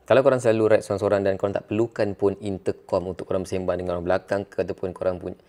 Kalau korang selalu ride seorang-seorang dan korang tak perlukan pun intercom untuk korang bersembang dengan orang belakang ke ataupun korang punya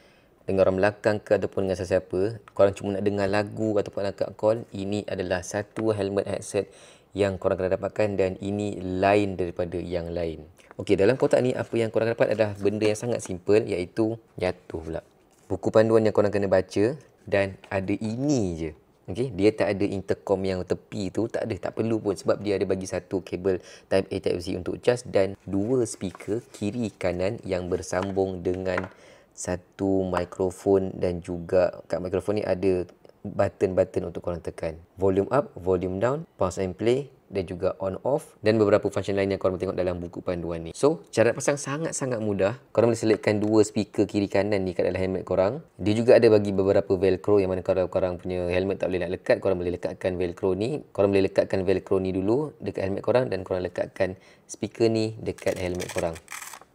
dengan orang belakang ke ataupun dengan sesiapa, korang cuma nak dengar lagu ataupun nak call, ini adalah satu helmet headset yang korang kena dapatkan dan ini lain daripada yang lain. Okey, dalam kotak ni apa yang korang dapat adalah benda yang sangat simple, iaitu jatuh pula. Buku panduan yang korang kena baca dan ada ini je. Okey, dia tak ada intercom yang tepi tu, tak ada, tak perlu pun sebab dia ada bagi satu kabel type A type C untuk cas dan dua speaker kiri kanan yang bersambung dengan satu mikrofon dan juga kat mikrofon ni ada button-button untuk korang tekan. Volume up, volume down, pause and play dan juga on off dan beberapa function lain yang korang boleh tengok dalam buku panduan ni. So, cara nak pasang sangat-sangat mudah. Korang boleh selectkan dua speaker kiri kanan ni kat dalam helmet korang. Dia juga ada bagi beberapa velcro yang mana kalau korang punya helmet tak boleh nak lekat, korang boleh lekatkan velcro ni. Korang boleh lekatkan velcro ni dulu dekat helmet korang dan korang lekatkan speaker ni dekat helmet korang.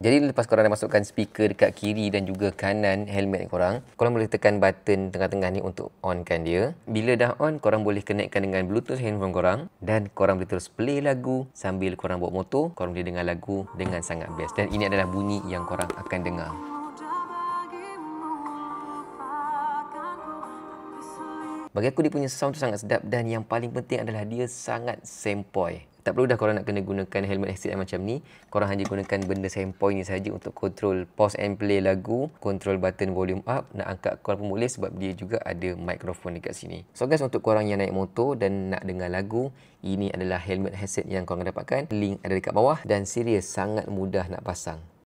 Jadi lepas korang dah masukkan speaker dekat kiri dan juga kanan helmet korang, korang boleh tekan button tengah-tengah ni untuk onkan dia. Bila dah on, korang boleh connectkan dengan Bluetooth handphone korang dan korang boleh terus play lagu sambil korang bawa motor, korang boleh dengar lagu dengan sangat best. Dan ini adalah bunyi yang korang akan dengar. Bagi aku dia punya sound tu sangat sedap dan yang paling penting adalah dia sangat sempoi. Tak perlu dah korang nak kena gunakan helmet headset yang macam ni. Korang hanya gunakan benda sempoi ni saja untuk control pause and play lagu, control button volume up, nak angkat call pun boleh sebab dia juga ada mikrofon dekat sini. So guys, untuk korang yang naik motor dan nak dengar lagu, ini adalah helmet headset yang korang dapatkan. Link ada dekat bawah dan serius sangat mudah nak pasang.